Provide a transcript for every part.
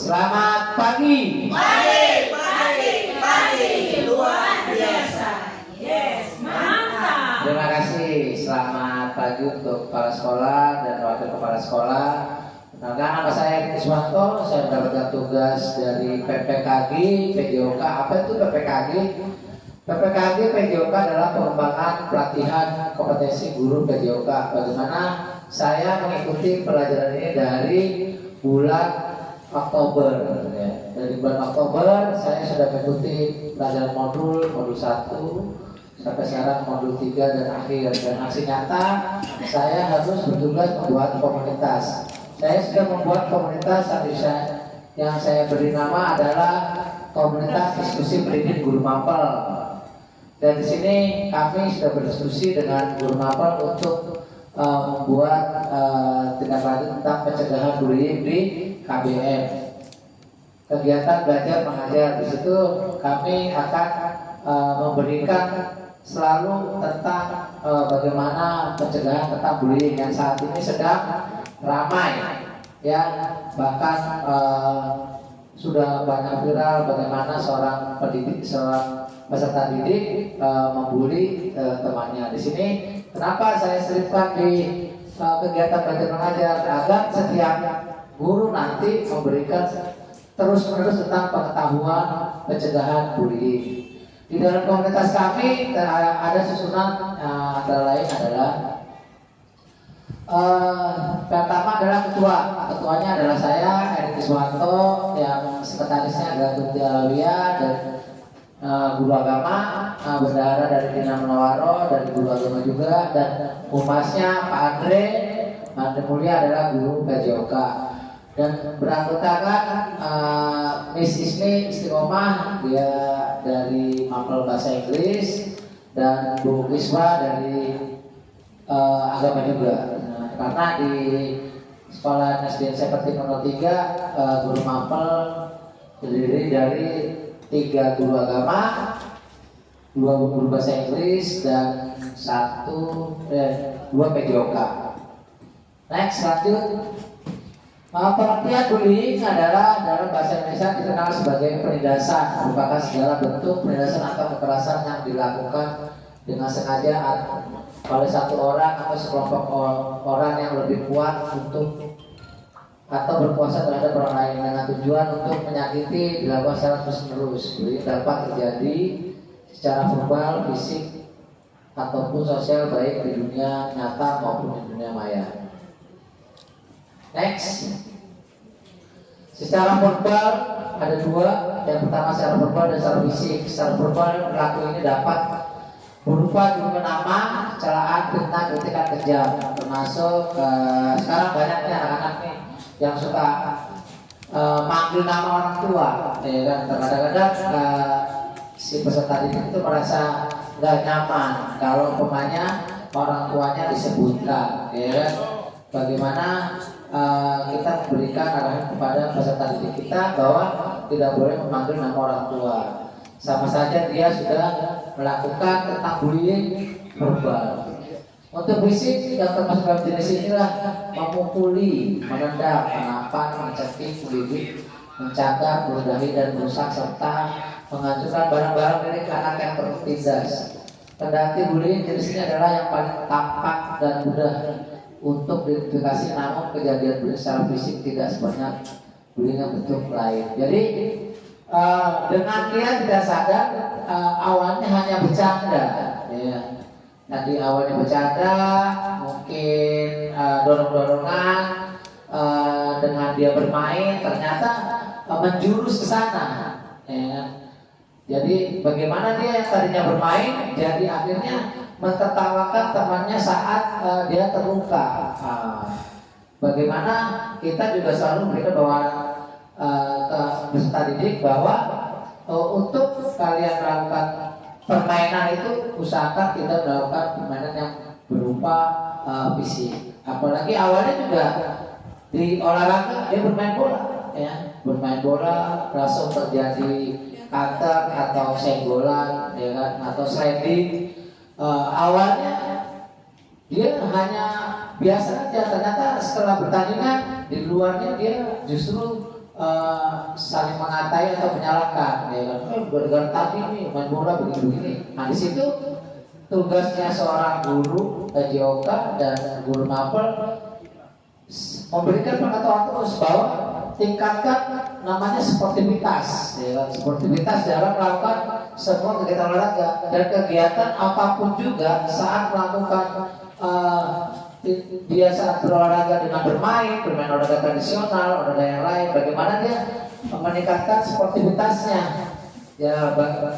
Selamat pagi. Pagi, luar biasa. Yes, mantap. Terima kasih. Selamat pagi untuk kepala sekolah dan wakil kepala sekolah. Nama saya Kiswanto. Saya mendapatkan tugas dari PPKG, PJOK. Apa itu PPKG? PPKG PJOK adalah pengembangan pelatihan kompetensi guru PJOK. Bagaimana saya mengikuti pelajaran ini dari bulan Oktober, ya. Dari bulan Oktober saya sudah mengikuti pelajaran modul 1 sampai sekarang modul 3 dan akhir. Dan aksi nyata saya harus bertugas membuat komunitas. Saya sudah membuat komunitas yang saya beri nama adalah Komunitas Diskusi Pendidik Guru Mapel. Dan di sini kami sudah berdiskusi dengan guru mapel untuk membuat tindak lanjut tentang pencegahan bullying di KBM. Kegiatan belajar mengajar, di situ kami akan memberikan selalu tentang bagaimana pencegahan tentang bullying yang saat ini sedang ramai, ya, bahkan sudah banyak viral bagaimana seorang peserta didik membuli temannya. Di sini kenapa saya selipkan di kegiatan belajar mengajar agar setiap guru nanti memberikan terus-menerus tentang pengetahuan pencegahan bullying. Di dalam komunitas kami ada susunan antara lain adalah pertama adalah ketuanya adalah saya Erik Kiswanto, yang sekretarisnya adalah Tuti Alawiyah dan guru agama bendahara dari Dina Menawaro, dari guru agama juga, dan humasnya Pak Andre Mulia adalah guru PJOK. Dan beranggotakan Miss Ismi Istiqomah, dia dari Mapel Bahasa Inggris, dan Bu Kiswa dari agama juga. Karena di sekolah SDN seperti 03 guru Mapel terdiri dari 3 guru agama, 2 guru bahasa Inggris, dan 2 PJOK. Next, lanjut. Pengertian bullying adalah dalam bahasa Indonesia dikenal sebagai penindasan, merupakan segala bentuk penindasan atau kekerasan yang dilakukan dengan sengaja oleh satu orang atau sekelompok orang yang lebih kuat untuk atau berkuasa terhadap orang lain dengan tujuan untuk menyakiti, dilakukan secara terus-menerus. Bullying dapat terjadi secara verbal, fisik, ataupun sosial, baik di dunia nyata maupun di dunia maya. Next, secara verbal ada 2. Yang pertama secara verbal dan secara fisik. Secara verbal pelaku ini dapat berupa julukan nama, celaan, fitnah, kritikan kejam, termasuk sekarang banyaknya anak-anak nih yang suka manggil nama orang tua, ya kan. Kadang-kadang si peserta didik itu merasa nggak nyaman kalau umpamanya orang tuanya disebutkan, ya kan. Bagaimana kita memberikan arahan kepada peserta didik kita bahwa tidak boleh memanggil nama orang tua. Sama saja dia sudah melakukan tentang bullying verbal. Untuk fisik yang termasuk dalam jenis inilah memukuli, menendang, menampar, mencekik, mendidik, mencakar, meludahi dan merusak, serta menghancurkan barang-barang milik anak yang tertindas. Kendati bullying jenis ini adalah yang paling tampak dan mudah untuk diidentifikasi, namun kejadian bullying secara fisik tidak sebanyak bullying yang bentuk lain. Jadi dengan dia tidak sadar, awalnya hanya bercanda, ya. Tadi awalnya bercanda, mungkin dorong-dorongan, dengan dia bermain ternyata menjurus ke sana, ya. Jadi bagaimana dia yang tadinya bermain jadi akhirnya mentertawakan temannya saat dia terluka. Bagaimana kita juga selalu memberikan bahwa ke peserta didik bahwa untuk kalian melakukan permainan itu usahakan kita melakukan permainan yang berupa fisik. Apalagi awalnya juga di olahraga dia bermain bola, ya, bermain bola langsung terjadi kanter atau senggolan, ya kan, atau sliding. Awalnya dia hanya biasa saja, ternyata setelah pertandingan di luarnya dia justru saling mengatai atau menyalahkan, ya kan? Gara-gara tadi nih main bola begini-begini. Nah di situ tugasnya seorang guru TJOK dan guru mapel memberikan pengetahuan terus bahwa tingkatkan namanya sportivitas, ya kan? Sportivitas dalam melakukan semua kegiatan olahraga dan kegiatan apapun juga saat melakukan dia saat berolahraga dengan bermain olahraga tradisional, olahraga yang lain, bagaimana dia meningkatkan sportivitasnya. Ya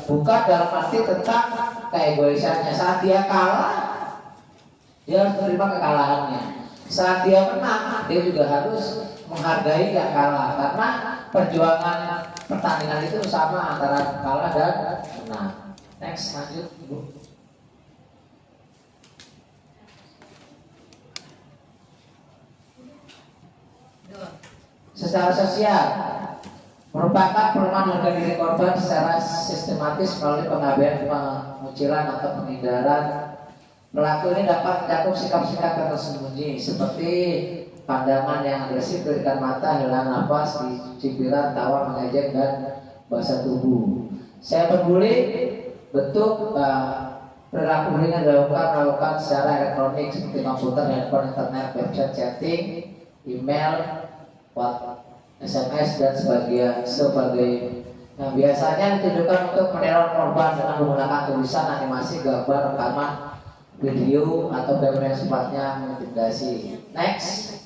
bukan dalam arti tentang keegoisannya. Saat dia kalah, dia harus menerima kekalahannya. Saat dia menang, dia juga harus menghargai yang kalah, karena perjuangan pertandingan itu sama antara kalah dan menang. Next, lanjut Ibu. Secara sosial merupakan pelemahan harga diri korban secara sistematis melalui pengabaian, pengucilan atau penghindaran. Pelaku ini dapat mencakup sikap-sikap yang tersembunyi seperti pandangan yang agresif, berikan mata, hilang nafas, cibiran, tawa, mengejek, dan bahasa tubuh. Saya peduli bentuk perilaku bullying yang dilakukan secara elektronik seperti komputer, handphone, internet, website, chatting, email, SMS dan sebagai yang biasanya ditujukan untuk meneror korban dengan menggunakan tulisan, animasi, gambar, rekaman, video atau gambar yang sifatnya mengintimidasi. Next,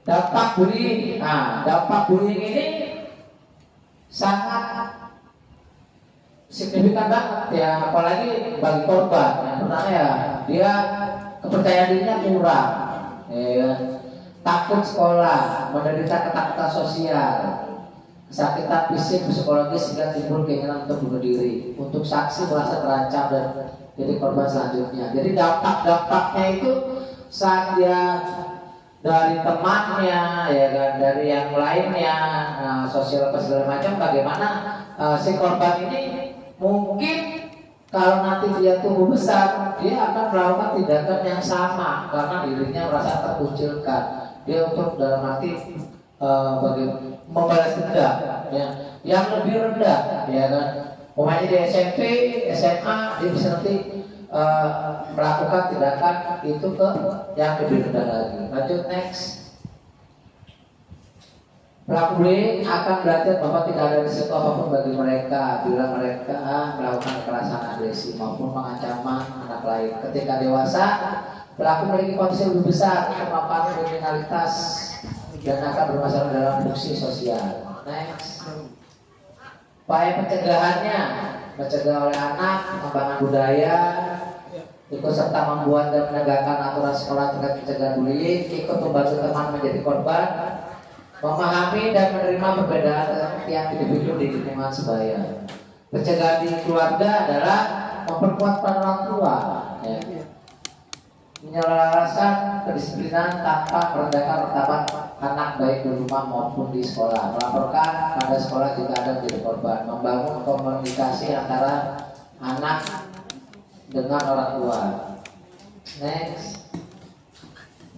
dampak bullying. Nah, dampak bullying ini sangat signifikan banget ya, apalagi bagi korban. Yang pertama ya, dia kepercayaan dirinya kurang, ya. Takut sekolah, menderita ketakutan sosial, kesakitan fisik, psikologis, sehingga timbul keinginan untuk bunuh diri. Untuk saksi merasa terancam dan jadi korban selanjutnya. Jadi dampak-dampaknya itu saat dia dari temannya, ya kan, dari yang lainnya, sosial apa segala macam, bagaimana si korban ini mungkin kalau nanti dia tumbuh besar, dia akan melakukan tindakan yang sama karena dirinya merasa terkucilkan. Dia untuk dalam arti membalas dendam, ya, yang lebih rendah, ya kan. Umpamanya di SMP, SMA, dia bisa nanti melakukan tindakan itu ke yang lebih rendah lagi. Lanjut next. Pelaku bullying akan belajar bahwa tidak ada risiko apapun bagi mereka bila mereka melakukan kekerasan, agresi maupun pengancaman anak lain. Ketika dewasa, pelaku memiliki kondisi lebih besar terpapar kriminalitas dan akan bermasalah dalam fungsi sosial. Next. Upaya pencegahannya, mencegah oleh anak, pengembangan budaya, ikut serta membuat dan menegakkan aturan sekolah terkait pencegahan bullying, ikut membantu teman menjadi korban, memahami dan menerima perbedaan yang individu di lingkungan sebaya. Pencegahan di keluarga adalah memperkuat peran orang tua, ya. Menyelaraskan kedisiplinan tanpa merendahkan martabat anak baik di rumah maupun di sekolah. Melaporkan pada sekolah jika ada menjadi korban. Membangun komunikasi antara anak dengan orang tua. Next.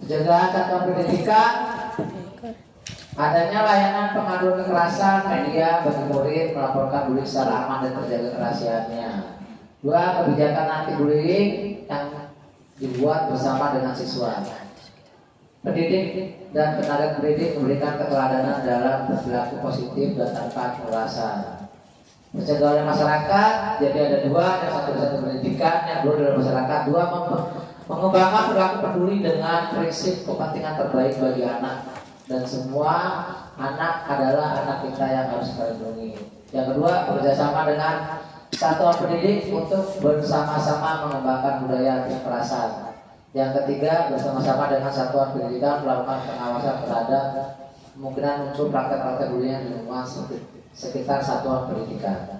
Pencegahan satuan pendidikan, adanya layanan pengaduan kekerasan media bagi murid melaporkan bullying secara aman dan terjaga kerahasiaannya. 2. Kebijakan anti bullying yang dibuat bersama dengan siswa. Pendidik dan tenaga pendidik memberikan keteladanan dalam berperilaku positif dan tanpa kekerasan. Mencegah oleh masyarakat, jadi ada 2, yang satu pendidikan, yang 2 dalam masyarakat. 2. Mengembangkan perilaku peduli dengan prinsip kepentingan terbaik bagi anak. Dan semua anak adalah anak kita yang harus kita lindungi. Yang kedua, bekerjasama dengan satuan pendidik untuk bersama-sama mengembangkan budaya anti kekerasan. Yang ketiga, bersama-sama dengan satuan pendidikan melakukan pengawasan terhadap kemungkinan muncul praktek-praktek bullying di lingkungan sekitar satuan pendidikan.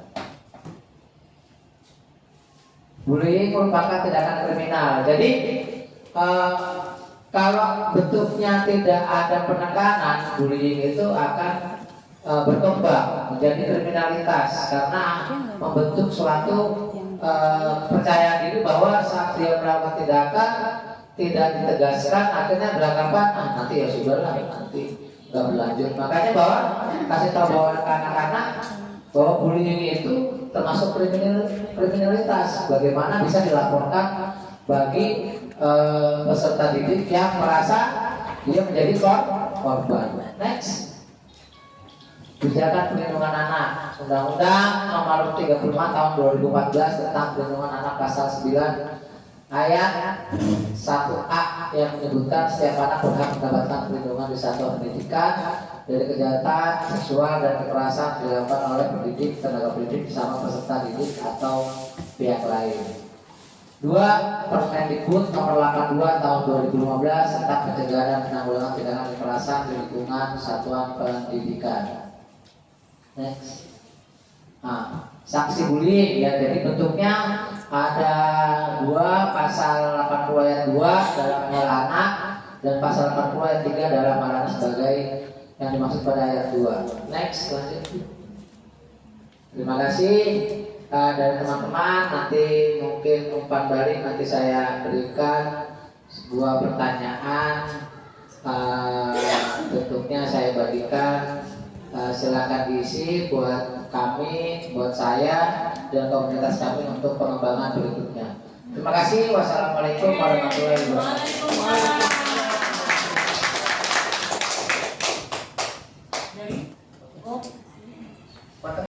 Bullying merupakan tindakan kriminal. Jadi kalau bentuknya tidak ada penekanan, bullying itu akan berkembang menjadi kriminalitas karena membentuk suatu percaya diri bahwa saat dia melakukan tindakan tidak ditegaskan, akhirnya beranggapan nanti ya sudah lah, nanti nggak berlanjut. Makanya bahwa kasih tahu bahwa anak-anak bahwa bullying itu termasuk kriminalitas. Bagaimana bisa dilaporkan bagi peserta didik yang merasa dia menjadi korban. Next, kebijakan perlindungan anak. Undang-Undang Nomor 35 Tahun 2014 tentang Perlindungan Anak Pasal 9 ayat 1A yang menyebutkan setiap anak berhak mendapatkan perlindungan di satuan pendidikan dari kejahatan seksual dan kekerasan dilakukan oleh pendidik, tenaga pendidik bersama peserta didik atau pihak lain. 2. Permendikbud Nomor 82 Tahun 2015 tentang pencegahan dan penanggulangan tindakan kekerasan di lingkungan satuan pendidikan. Next. Sanksi bullying ya, jadi bentuknya ada 2, pasal 80 ayat 2 dalam hal anak dan pasal 80 ayat 3 dalam hal anak sebagai yang dimaksud pada ayat 2. Next, lanjut. Terima kasih dari teman-teman. Nanti mungkin umpan balik nanti saya berikan sebuah pertanyaan. Bentuknya saya bagikan. Silakan diisi buat kami, buat saya dan komunitas kami untuk pengembangan berikutnya. Terima kasih. Wassalamualaikum warahmatullahi wabarakatuh.